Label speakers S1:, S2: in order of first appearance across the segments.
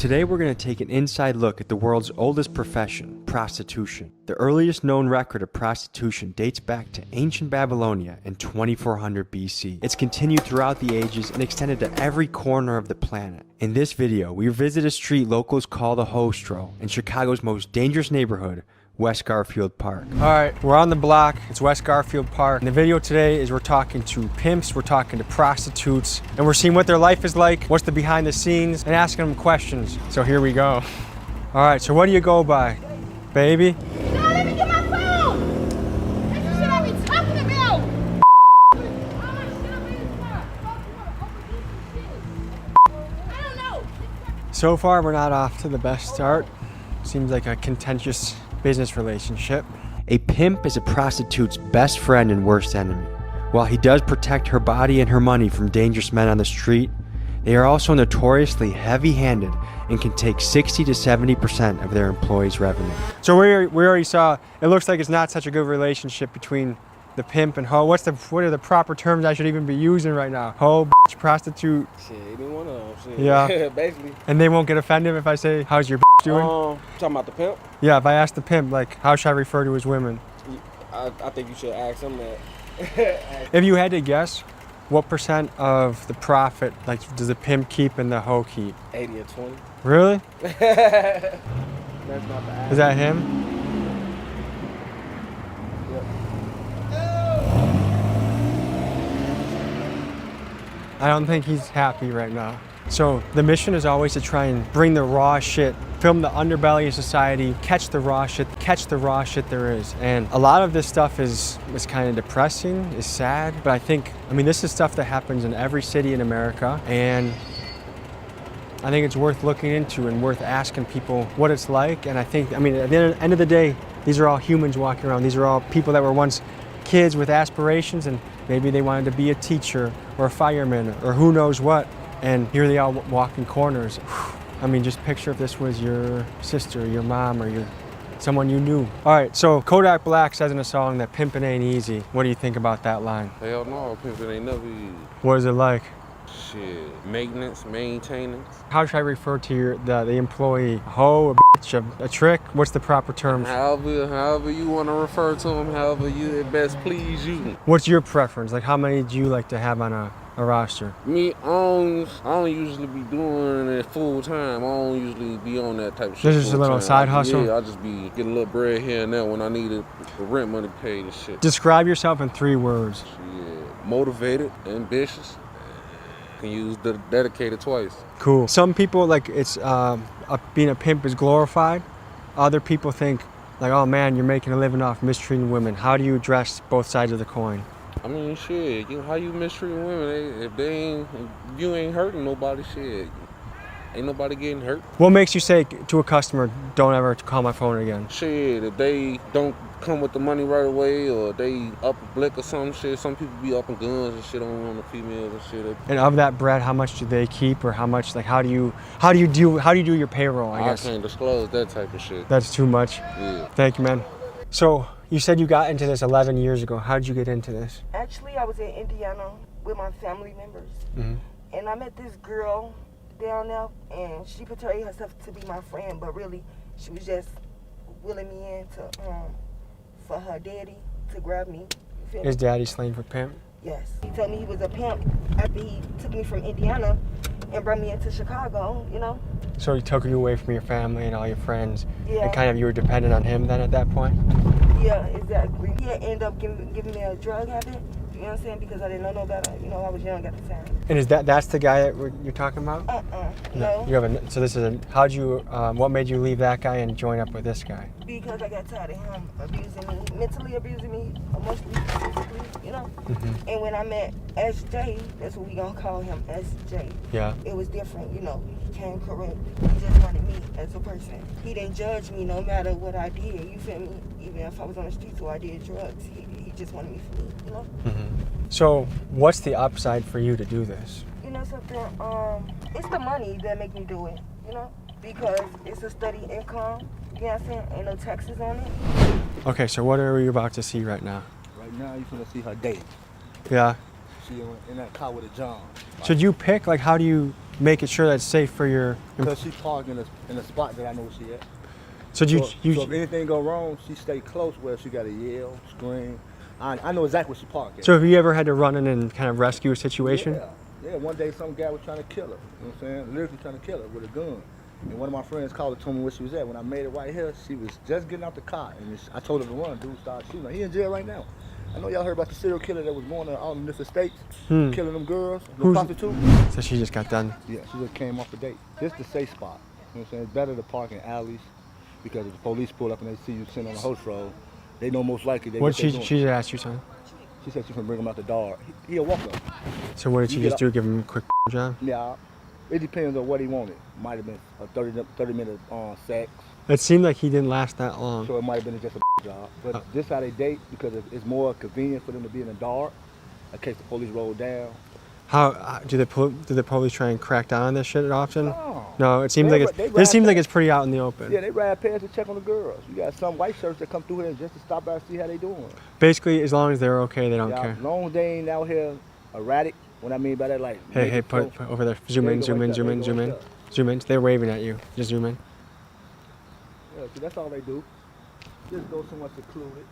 S1: Today we're going to take an inside look at the world's oldest profession, prostitution. The earliest known record of prostitution dates back to ancient Babylonia in 2400 BC. It's continued throughout the ages and extended to every corner of the planet. In this video, we visit a street locals call the Hostro in Chicago's most dangerous neighborhood, West Garfield Park. All right, we're on the block. It's West Garfield Park. And the video today is we're talking to pimps, we're talking to prostitutes, and we're seeing what their life is like, what's the behind the scenes, and asking them questions. So here we go. All right, so what do you go by? Baby?
S2: No, let me get my phone! That's the shit I be talking about! I don't know.
S1: So far, we're not off to the best start. Seems like a contentious business relationship. A pimp is a prostitute's best friend and worst enemy. While he does protect her body and her money from dangerous men on the street, they are also notoriously heavy-handed and can take 60 to 70% of their employees' revenue. So we already saw, it looks like it's not such a good relationship between the pimp and hoe. What are the proper terms I should even be using right now? Hoe, bitch, prostitute.
S3: Shit, either one of them. Shit.
S1: Yeah.
S3: Basically.
S1: And they won't get offended if I say, how's your doing?
S3: Talking about the pimp?
S1: Yeah, if I ask the pimp, like, how should I refer to his women?
S3: I think you should ask him that.
S1: If you had to guess, what percent of the profit, like, does the pimp keep and the hoe keep?
S3: 80 or 20.
S1: Really?
S3: That's not the ask.
S1: Is that him? I don't think he's happy right now. So the mission is always to try and bring the raw shit, film the underbelly of society, catch the raw shit there is. And a lot of this stuff is kind of depressing, is sad, but I mean, this is stuff that happens in every city in America, and I think it's worth looking into and worth asking people what it's like. And I mean, at the end of the day, these are all humans walking around. These are all people that were once kids with aspirations, and maybe they wanted to be a teacher or a fireman or who knows what. And here they are walking corners. I mean, just picture if this was your sister, your mom, or someone you knew. All right, so Kodak Black says in a song that pimping ain't easy. What do you think about that line?
S3: Hell no, pimping ain't never easy.
S1: What is it like?
S3: Shit, maintenance, maintenance.
S1: How should I refer to the employee? Hoe, a bitch, a trick? What's the proper term?
S3: However you want to refer to him, however it best please you.
S1: What's your preference? Like, how many do you like to have on a roster?
S3: Me, I don't usually be doing it full time. I don't usually be on that type of shit.
S1: This is just a little side hustle?
S3: Yeah, I just be getting a little bread here and there when I need it, the rent money paid and shit.
S1: Describe yourself in 3 words.
S3: Shit, motivated, ambitious. Can use the dedicated twice.
S1: Cool. Some people, like, it's being a pimp is glorified. Other people think, like, oh man, you're making a living off mistreating women. How do you address both sides of the coin?
S3: I mean, shit, how you mistreating women? If you ain't hurting nobody, shit, ain't nobody getting hurt.
S1: What makes you say to a customer, don't ever call my phone again?
S3: Shit, if they don't come with the money right away, or they up a blick or some shit, some people be up in guns and shit on the females and shit.
S1: And of that bread, how much do they keep, or how much? Like, how do you do your payroll? I guess
S3: I can't disclose that type of shit.
S1: That's too much.
S3: Yeah.
S1: Thank you, man. So you said you got into this 11 years ago. How did you get into this?
S4: Actually, I was in Indiana with my family members, and I met this girl down there, and she portrayed herself to be my friend, but really, she was just willing me in to for her daddy to grab me. You feel
S1: Is
S4: me?
S1: daddy slang for pimp?
S4: Yes. He told me he was a pimp after he took me from Indiana and brought me into Chicago, you know?
S1: So he took you away from your family and all your friends,
S4: Yeah.
S1: and kind of you were dependent on him then at that point?
S4: Yeah, exactly. He ended up giving me a drug habit, you know what I'm saying? Because I didn't know no better. You know, I was young at the time.
S1: And that's the guy that you're talking about?
S4: No.
S1: You have so this is what made you leave that guy and join up with this guy?
S4: Because I got tired of him abusing me, mentally abusing me, emotionally, physically, you know? And when I met SJ, that's what we gonna call him, SJ.
S1: Yeah.
S4: It was different, you know? He came correct. He just wanted me as a person. He didn't judge me no matter what I did, you feel me? Even if I was on the streets or I did drugs, he just wanted me for me, you know?
S1: So what's the upside for you to do this?
S4: You know something, it's the money that make me do it, you know? Because it's a steady income, you know what I'm saying? Ain't no taxes on it.
S1: Okay, so what are we about to see right now?
S5: Right now, you're gonna see her date.
S1: Yeah.
S5: She in that car with a John.
S1: Should you pick, like, how do you making sure that's safe for your.
S5: Because she parked in a spot that I know she at.
S1: So
S5: So if anything go wrong, she stay close where she got to yell, scream. I know exactly where she parked at.
S1: So have you ever had to run in and kind of rescue a situation?
S5: Yeah. One day some guy was trying to kill her. You know what I'm saying? Literally trying to kill her with a gun. And one of my friends called and told me where she was at. When I made it right here, she was just getting out the car. And I told her to run. Dude started shooting her. He in jail right now. I know y'all heard about the serial killer that was going on all in different states, killing them girls, the prostitutes.
S1: So she just got done.
S5: Yeah, she just came off the date. This the safe spot. You know what I'm saying? It's better to park in alleys because if the police pull up and they see you sitting on the host road, they know most likely they
S1: What she asked you, son?
S5: She said she can bring him out the door. He'll walk up.
S1: So what did she just do? Give him a quick job?
S5: Yeah, it depends on what he wanted. Might have been a 30-minute sex.
S1: It seemed like he didn't last that long.
S5: So it might have been just a job. But this how they date because it's more convenient for them to be in the dark in case the police roll down.
S1: How do the police try and crack down on this shit often?
S5: No.
S1: It seems like this seems like it's pretty out in the open.
S5: Yeah, they ride past to check on the girls. You got some white shirts that come through here just to stop by and see how they doing.
S1: Basically, as long as they're okay, they don't care.
S5: As long as they ain't out here erratic. What I mean by that, like
S1: Hey, put over there. Zoom in. They're waving at you. Just zoom in.
S5: Yeah, so that's all they do. Just go somewhere secluded.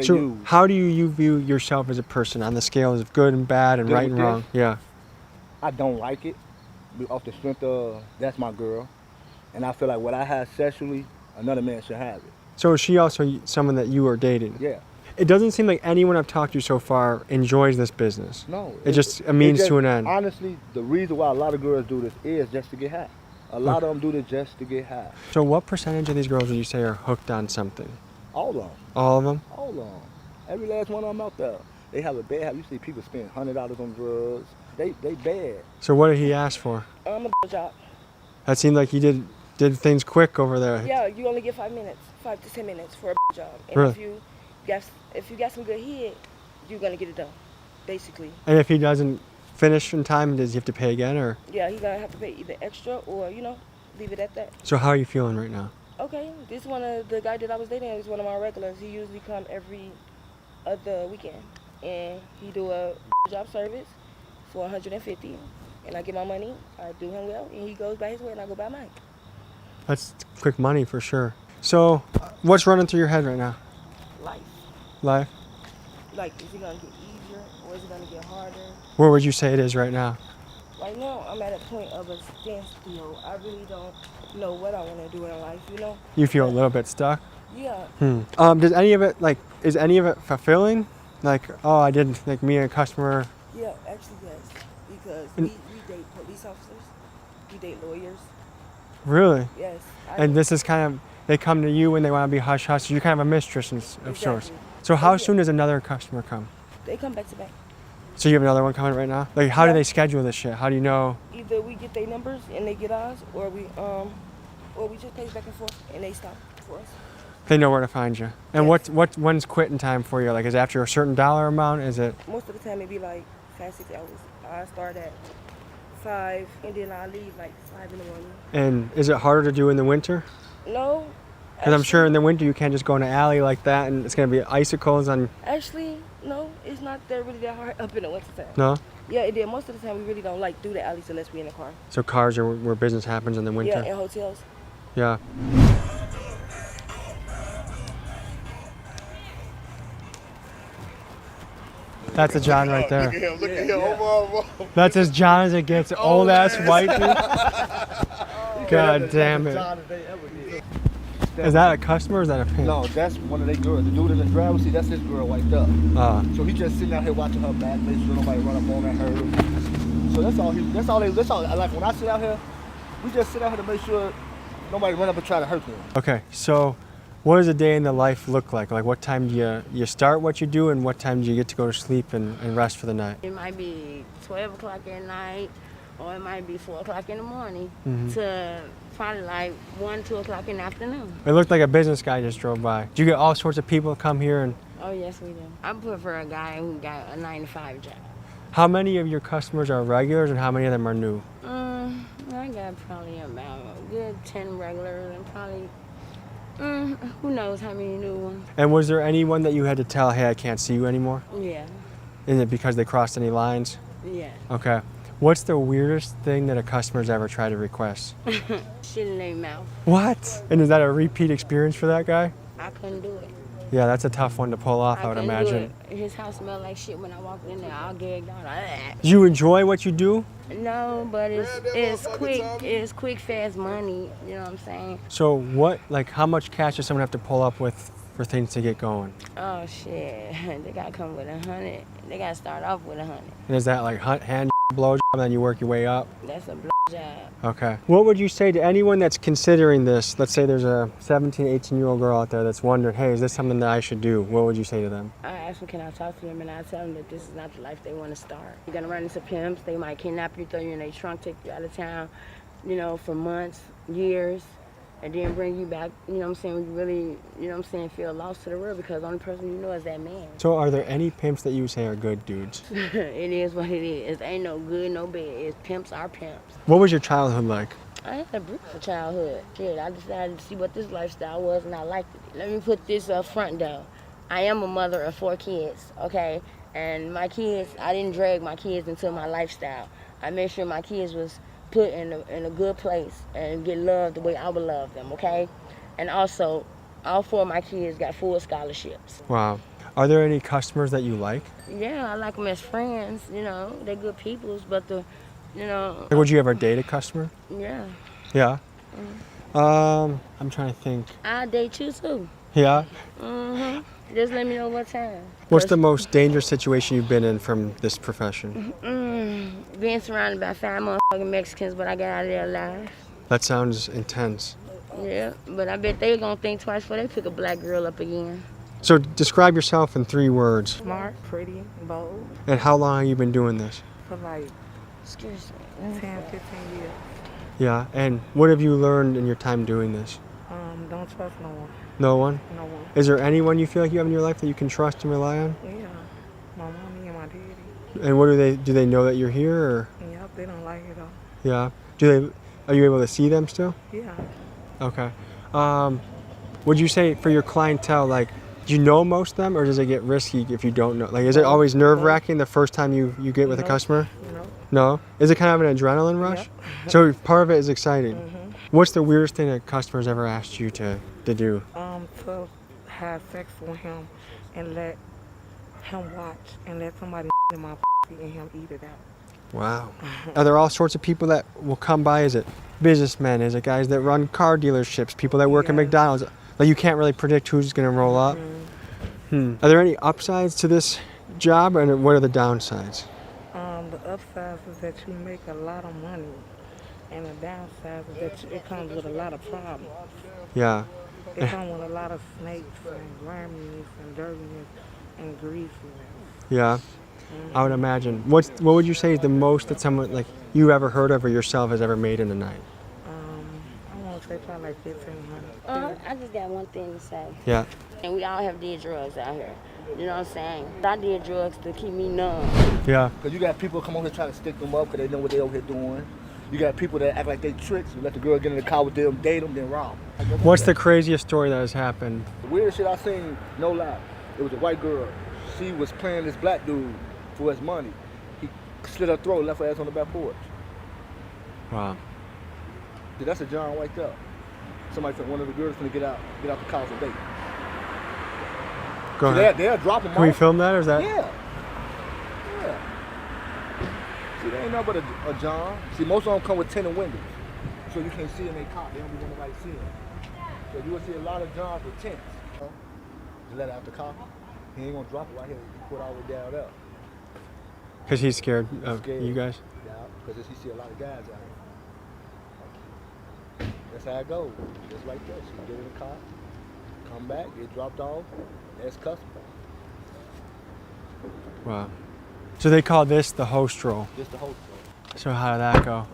S1: So how do you view yourself as a person on the scales of good and bad and right and wrong? Yeah.
S5: I don't like it. Off the strength of that's my girl, and I feel like what I have sexually, another man should have it.
S1: So is she also someone that you are dating?
S5: Yeah.
S1: It doesn't seem like anyone I've talked to so far enjoys this business.
S5: No.
S1: It's just a means to an end.
S5: Honestly, the reason why a lot of girls do this is just to get high. A lot of them do this just to get high.
S1: So what percentage of these girls would you say are hooked on something?
S5: All of them.
S1: All of them?
S5: All of them. Every last one of them out there. They have a bad habit. You see people spend $100 on drugs. They bad.
S1: So what did he ask for?
S2: A job.
S1: That seemed like he did things quick over there.
S2: Yeah, you only get 5 minutes, 5 to 10 minutes for a job. And
S1: Really?
S2: if you got some good head, you're gonna get it done, basically.
S1: And if he doesn't finish in time, does he have to pay again, or?
S2: Yeah, he's gonna have to pay either extra or leave it at that.
S1: So how are you feeling right now?
S2: Okay, this one of the guy that I was dating is one of my regulars. He usually come every other weekend, and he do a job service for $150, and I get my money. I do him well, and he goes by his way, and I go by mine.
S1: That's quick money for sure. So, what's running through your head right now? Life?
S2: Like, is it gonna get easier or is it gonna get harder?
S1: Where would you say it is right now?
S2: Right now, I'm at a point of a standstill. I really don't know what I want to do in life,
S1: You feel a little bit stuck?
S2: Yeah.
S1: Does any of it, is any of it fulfilling? Like, oh, I did, like me and a customer.
S2: Yeah, actually, yes. Because we date police officers. We date lawyers.
S1: Really?
S2: Yes.
S1: And this is kind of, they come to you when they want to be hush-hush. So you're kind of a mistress of sorts. So how soon does another customer come?
S2: They come back to back.
S1: So you have another one coming right now? Like, how do they schedule this shit? How do you know?
S2: Either we get their numbers and they get ours, or we just pace back and forth and they stop for us.
S1: They know where to find you. And
S2: Yes.
S1: when's quitting time for you? Like, is it after a certain dollar amount? Is it?
S2: Most of the time it be like 5-6 hours. I start at 5 and then I leave like 5 in the morning.
S1: And is it harder to do in the winter?
S2: No.
S1: Because I'm sure in the winter you can't just go in an alley like that and it's going to be icicles on.
S2: Actually, no, it's not really that hard up in the winter time.
S1: No?
S2: Yeah, it did. Most of the time we really don't like do the alleys unless we're in a car.
S1: So cars are where business happens in the winter?
S2: Yeah, and hotels.
S1: Yeah. That's a John right there.
S6: Look at him, look at him. Over.
S1: That's as John as it gets. Old ass white dude. God damn it. Is that a customer or is that a pimp?
S5: No, that's one of their girls. The dude in the driver's seat, that's his girl right there. So he just sitting out here watching her back, making sure nobody run up on her. So that's all. Like when I sit out here, we just sit out here to make sure nobody run up and try to hurt them.
S1: Okay, so what does a day in the life look like? Like what time do you start what you do and what time do you get to go to sleep and rest for the night?
S7: It might be 12 o'clock at night, or it might be 4 o'clock in the morning to probably like 1, 2 o'clock in the afternoon.
S1: It looked like a business guy just drove by. Do you get all sorts of people come here and?
S7: Oh yes, we do. I prefer a guy who got a 9-to-5 job.
S1: How many of your customers are regulars and how many of them are new?
S7: I got probably about a good 10 regulars and probably, who knows how many new ones.
S1: And was there anyone that you had to tell, hey, I can't see you anymore?
S7: Yeah.
S1: Is it because they crossed any lines?
S7: Yeah.
S1: Okay. What's the weirdest thing that a customer's ever tried to request?
S7: Shit in their mouth.
S1: What? And is that a repeat experience for that guy?
S7: I couldn't do it.
S1: Yeah, that's a tough one to pull off, I would
S7: couldn't
S1: imagine.
S7: do it. His house smelled like shit when I walked in there. I gagged out.
S1: Do you enjoy what you do?
S7: No, but it's quick, fast money. You know what I'm saying?
S1: So what, like, how much cash does someone have to pull up with for things to get going?
S7: Oh shit, they gotta come with 100. They gotta start off with 100.
S1: And is that like hand blow job, and then you work your way up?
S7: That's a job.
S1: Okay. What would you say to anyone that's considering this? Let's say there's a 17, 18-year-old girl out there that's wondering, hey, is this something that I should do? What would you say to them?
S7: I ask them, can I talk to them, and I tell them that this is not the life they want to start. You're gonna run into pimps. They might kidnap you, throw you in their trunk, take you out of town, you know, for months, years, and then bring you back, you know what I'm saying, when you really, you know what I'm saying, feel lost to the world because the only person you know is that man.
S1: So are there any pimps that you say are good dudes?
S7: It is what it is. Ain't no good, no bad. It's pimps are pimps.
S1: What was your childhood like?
S7: I had a beautiful childhood. Shit, I decided to see what this lifestyle was, and I liked it. Let me put this up front, though. I am a mother of 4 kids, okay? And my kids, I didn't drag my kids into my lifestyle. I made sure my kids was put in a good place and get loved the way I would love them, okay? And also, all 4 of my kids got full scholarships.
S1: Wow. Are there any customers that you like?
S7: Yeah, I like them as friends, you know. They're good peoples, but you know.
S1: Like, would you ever date a customer?
S7: Yeah.
S1: Yeah? I'm trying to think.
S7: I'll date you, too.
S1: Yeah?
S7: Just let me know what time.
S1: What's the most dangerous situation you've been in from this profession?
S7: Being surrounded by 5 motherfucking Mexicans, but I got out of there alive.
S1: That sounds intense.
S7: Yeah, but I bet they gonna think twice before they pick a black girl up again.
S1: So describe yourself in 3 words.
S6: Smart, pretty, bold,
S1: And how long have you been doing this?
S6: for like
S7: Excuse me.
S6: 10, 15 years.
S1: Yeah, and what have you learned in your time doing this?
S6: Don't trust no one.
S1: No one?
S6: No one.
S1: Is there anyone you feel like you have in your life that you can trust and rely on?
S6: Yeah. My mommy and my daddy.
S1: And what do they know that you're here, or?
S6: Yep, they don't like it though.
S1: Yeah. Are you able to see them still?
S6: Yeah.
S1: Okay. Would you say for your clientele, like, do you know most of them, or does it get risky if you don't know? Like, is it always nerve-wracking the first time you get with a customer?
S6: No.
S1: No? Is it kind of an adrenaline rush? So part of it is exciting. What's the weirdest thing that customers ever asked you to do?
S6: To have sex with him and let him watch and let somebody in my and him eat it out.
S1: Wow. Are there all sorts of people that will come by? Is it businessmen? Is it guys that run car dealerships? People that work at McDonald's? Like, you can't really predict who's going to roll up? Are there any upsides to this job, and what are the downsides?
S6: The upside is that you make a lot of money, and the downside is that it comes with a lot of problems.
S1: Yeah.
S6: It comes with a lot of snakes and worminess and dirtiness and greasiness.
S1: Yeah. I would imagine. What would you say is the most that someone like you ever heard of or yourself has ever made in a night?
S6: I want to say probably like 1,500.
S7: I just got one thing to say.
S1: Yeah.
S7: And we all have did drugs out here. You know what I'm saying? I did drugs to keep me numb.
S1: Yeah.
S5: Because you got people come over here trying to stick them up because they know what they over here doing. You got people that act like they tricks. You let the girl get in the car with them, date them, then rob them.
S1: What's the craziest story that has happened?
S5: The weirdest shit I seen, no lie, it was a white girl. She was playing this black dude for his money. He slit her throat, left her ass on the back porch.
S1: Wow.
S5: Dude, that's a John right there. Somebody said one of the girls gonna get out the car for bait.
S1: Go ahead.
S5: They'll drop them
S1: Can we
S5: off.
S1: film that, or is that?
S5: Yeah. See, they ain't nothing but a John. See, most of them come with tinted windows, so you can't see in their car. They don't want nobody seeing them. So you will see a lot of Johns with tints. Just let it out the car. He ain't gonna drop it right here. He put it all the way down there.
S1: Because he's scared of you guys?
S5: Yeah, because he see a lot of guys out here. That's how it goes. Just like that. She get in the car, come back, get dropped off, that's custom.
S1: Wow. So they call this the host role.
S5: Just the whole story.
S1: So how did that go?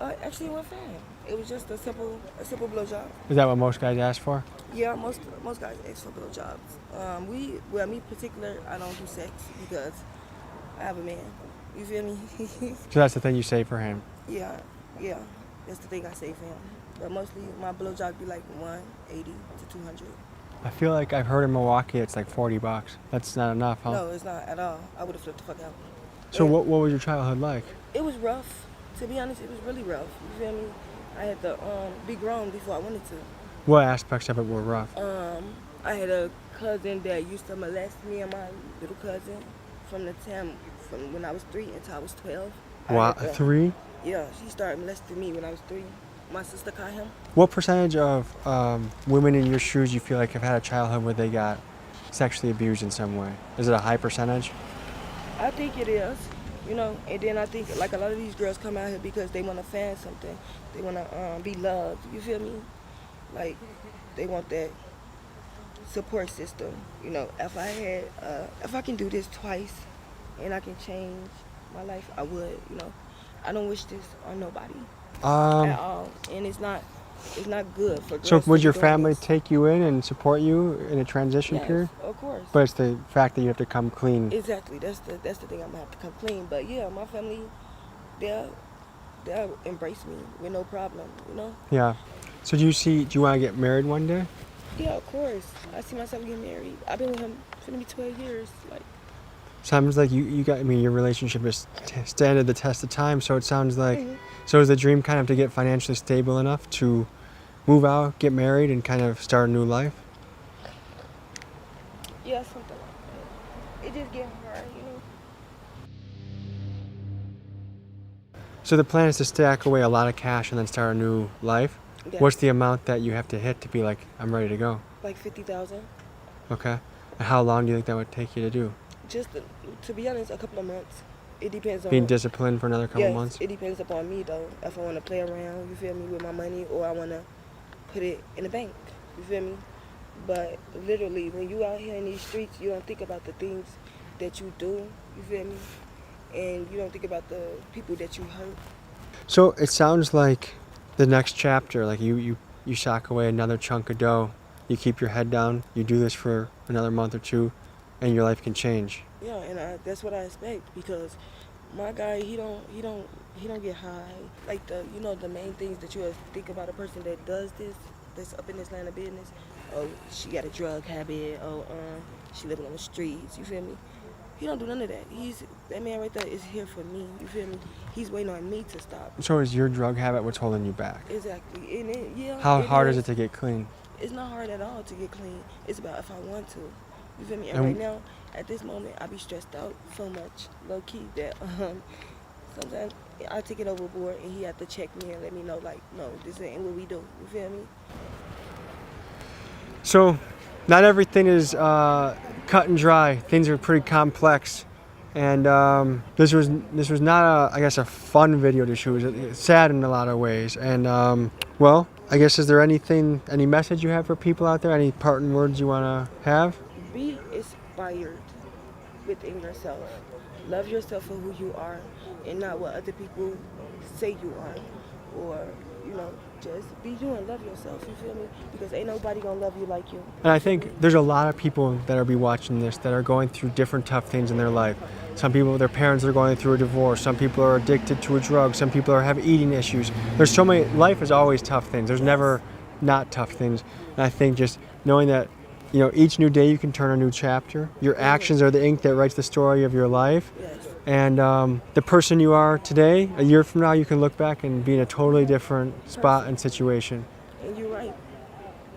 S2: Actually, it went fine. It was just a simple blowjob.
S1: Is that what most guys ask for?
S2: Yeah, most guys ask for blowjobs. Me particular, I don't do sex because I have a man. You feel me?
S1: So that's the thing you say for him?
S2: Yeah. That's the thing I say for him. But mostly my blowjob be like 180 to 200.
S1: I feel like I've heard in Milwaukee it's like $40. That's not enough, huh?
S2: No, it's not at all. I would have flipped the fuck out.
S1: So
S2: And
S1: what was your childhood like?
S2: It was rough. To be honest, it was really rough. You feel me? I had to be grown before I wanted to.
S1: What aspects of it were rough?
S2: I had a cousin that used to molest me and my little cousin from the time from when I was 3 until I was 12.
S1: Wow, 3?
S2: Yeah, she started molesting me when I was 3. My sister caught him.
S1: What percentage of women in your shoes you feel like have had a childhood where they got sexually abused in some way? Is it a high percentage?
S2: I think it is, you know, and then I think like a lot of these girls come out here because they want to find something. They want to be loved, you feel me? Like, they want that support system. You know, if I can do this twice and I can change my life, I would, you know. I don't wish this on nobody at all, and it's not good for girls.
S1: So would
S2: to
S1: your
S2: be doing
S1: family
S2: this.
S1: take you in and support you in a transition
S2: Yes,
S1: period?
S2: of course.
S1: But it's the fact that you have to come clean.
S2: Exactly. That's the thing. I'm gonna have to come clean. But yeah, my family, they'll embrace me with no problem. You know.
S1: Yeah. So do you want to get married one day?
S2: Yeah, of course. I see myself getting married. I've been with him for maybe 12 years. Like.
S1: Sounds like you got. I mean, your relationship is standed the test of time. So it sounds like. So is the dream kind of to get financially stable enough to move out, get married, and kind of start a new life?
S2: Yeah, something like that. It just get hard, you know.
S1: So the plan is to stack away a lot of cash and then start a new life.
S2: Yeah.
S1: What's the amount that you have to hit to be like, I'm ready to go?
S2: Like 50,000.
S1: Okay. And how long do you think that would take you to do?
S2: Just to be honest, a couple of months. It depends on
S1: Being disciplined for another couple
S2: yes,
S1: months?
S2: It depends upon me though. If I want to play around, you feel me, with my money, or I want to put it in the bank, you feel me. But literally, when you out here in these streets, you don't think about the things that you do, you feel me, and you don't think about the people that you hurt.
S1: So it sounds like the next chapter, like you sock away another chunk of dough, you keep your head down, you do this for another month or two, and your life can change.
S2: Yeah, and that's what I expect, because my guy, he don't get high. Like the main things that you think about a person that does this, that's up in this line of business. Oh, she got a drug habit. Oh, she living on the streets. You feel me? He don't do none of that. That man right there is here for me. You feel me? He's waiting on me to stop.
S1: So is your drug habit what's holding you back?
S2: Exactly. And yeah.
S1: How hard is it to get clean?
S2: It's not hard at all to get clean. It's about if I want to. You feel me? And right now, at this moment, I be stressed out so much, low key, that sometimes I take it overboard, and he have to check me and let me know, like, no, this ain't what we do. You feel me?
S1: So, not everything is cut and dry. Things are pretty complex, and this was not a fun video to shoot. It's sad in a lot of ways, and well, I guess is there any message you have for people out there? Any parting words you want to have?
S2: Be inspired within yourself. Love yourself for who you are, and not what other people say you are, or just be you and love yourself, you feel me? Because ain't nobody gonna love you like you.
S1: And I think there's a lot of people that are be watching this that are going through different tough things in their life. Some people, their parents are going through a divorce. Some people are addicted to a drug. Some people have eating issues. There's so many, life is always tough things. There's never not tough things. And I think just knowing that, each new day you can turn a new chapter. Your actions are the ink that writes the story of your life.
S2: Yes.
S1: And the person you are today, a year from now, you can look back and be in a totally different spot and situation.
S2: And you're right.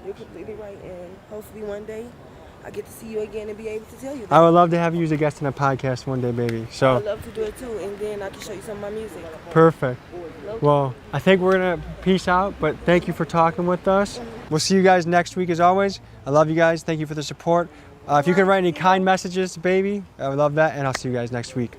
S2: You're completely right. And hopefully one day I get to see you again and be able to tell you that.
S1: I would love to have you as a guest on a podcast one day, baby. So
S2: I'd love to do it too, and then I can show you some of my music.
S1: perfect. Well, I think we're gonna peace out, but thank you for talking with us. We'll see you guys next week as always. I love you guys. Thank you for the support. If you can write any kind messages, baby, I would love that, and I'll see you guys next week.